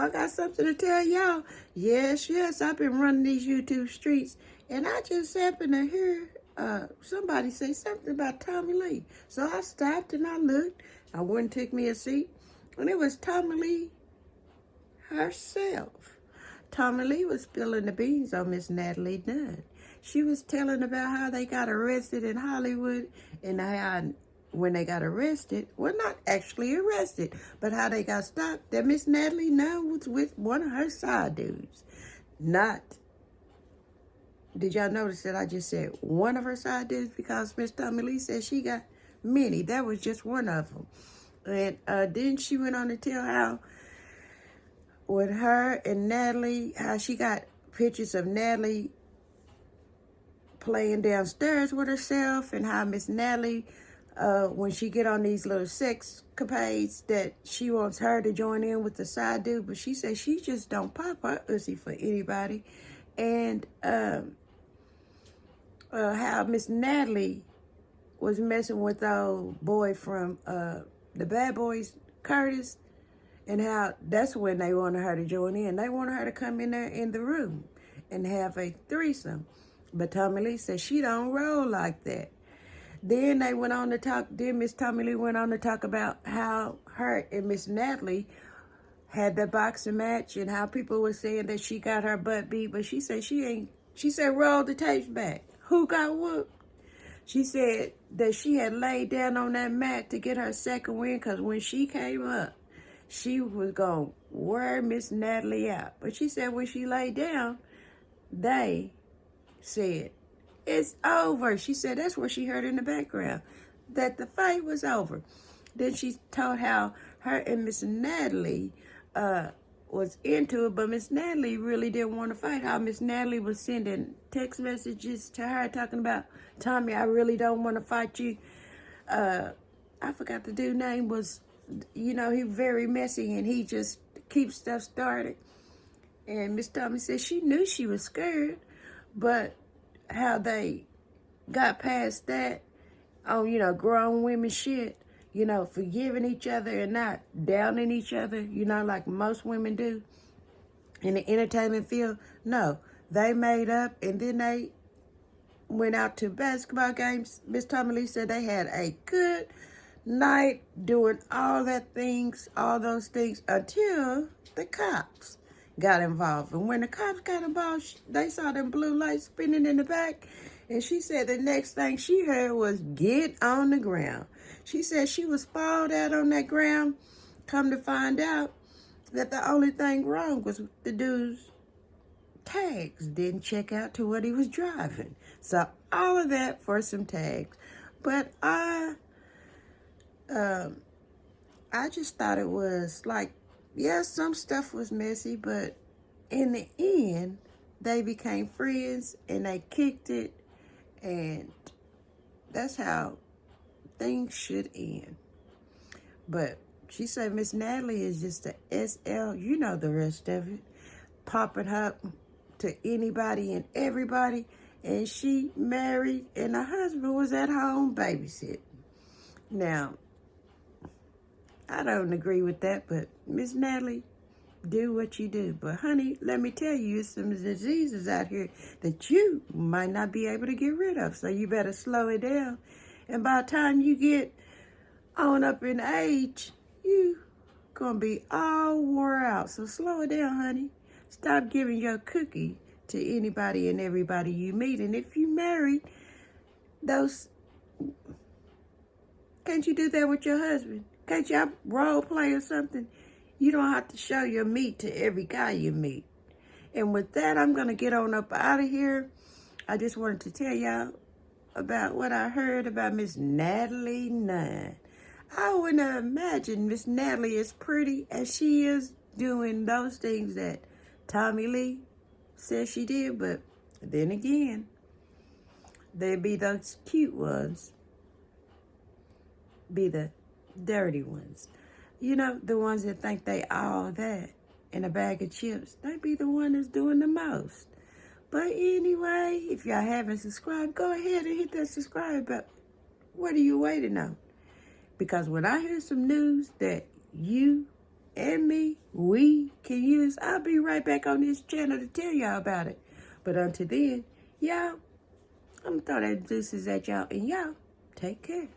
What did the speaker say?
I got something to tell y'all. Yes, I've been running these YouTube streets, and I just happened to hear somebody say something about Tommie Lee. So I stopped and I looked. I went and took me a seat, and it was Tommie Lee herself. Tommie Lee was spilling the beans on Miss Natalie Nunn. She was telling about how they got arrested in Hollywood and how when they got arrested, well, not actually arrested, but how they got stopped, that Miss Natalie Nunn was with one of her side dudes. Did y'all notice that I just said one of her side dudes? Because Miss Tommie Lee said she got many. That was just one of them. And then she went on to tell how with her and Natalie, how she got pictures of Natalie playing downstairs with herself, and how Miss Natalie, when she get on these little sex capades, that she wants her to join in with the side dude, but she says she just don't pop her ussy for anybody. And how Miss Natalie was messing with the old boy from the Bad Boys, Curtis, and how that's when they wanted her to join in. They wanted her to come in there in the room and have a threesome. But Tommie Lee said she don't roll like that. Then they went on to talk, then Miss Tommie Lee went on to talk about how her and Miss Natalie had the boxing match and how people were saying that she got her butt beat, but she said she ain't. She said roll the tapes back. Who got whooped? She said that she had laid down on that mat to get her second win, because when she came up, she was going to wear Miss Natalie out. But she said when she laid down, they said, it's over. She said that's what she heard in the background, that the fight was over. Then she told how her and Miss Natalie was into it, but Miss Natalie really didn't want to fight. How Miss Natalie was sending text messages to her talking about, Tommie, I really don't want to fight you. I forgot the dude's name was, he very messy and he just keeps stuff started. And Miss Tommie said she knew she was scared, but how they got past that on, grown women shit, forgiving each other and not downing each other, like most women do in the entertainment field. No, they made up and then they went out to basketball games. Miss Tommie Lee said they had a good night doing all those things until the cops got involved. And when the cops got involved, they saw them blue lights spinning in the back. And she said the next thing she heard was, get on the ground. She said she was sprawled out on that ground. Come to find out that the only thing wrong was the dude's tags didn't check out to what he was driving. So all of that for some tags. But I just thought it was like, yeah, some stuff was messy, but in the end, they became friends and they kicked it, and that's how things should end. But she said Miss Natalie is just a SL, the rest of it, popping up to anybody and everybody, and she married, and her husband was at home babysitting. Now, I don't agree with that, but Miss Natalie, do what you do. But honey, let me tell you, there's some diseases out here that you might not be able to get rid of. So you better slow it down. And by the time you get on up in age, you gonna be all wore out. So slow it down, honey. Stop giving your cookie to anybody and everybody you meet. And if you married, can't you do that with your husband? Can't y'all role play or something? You don't have to show your meat to every guy you meet. And with that, I'm going to get on up out of here. I just wanted to tell y'all about what I heard about Miss Natalie Nunn. I wouldn't have imagined Miss Natalie, as pretty as she is, doing those things that Tommie Lee said she did. But then again, there'd be those cute ones, be the dirty ones. The ones that think they all that in a bag of chips, they be the one that's doing the most. But anyway, if y'all haven't subscribed, go ahead and hit that subscribe button. What are you waiting on? Because when I hear some news that you and me, we can use. I'll be right back on this channel to tell y'all about it. But until then, y'all, I'm going to throw that deuces at y'all, and y'all, take care.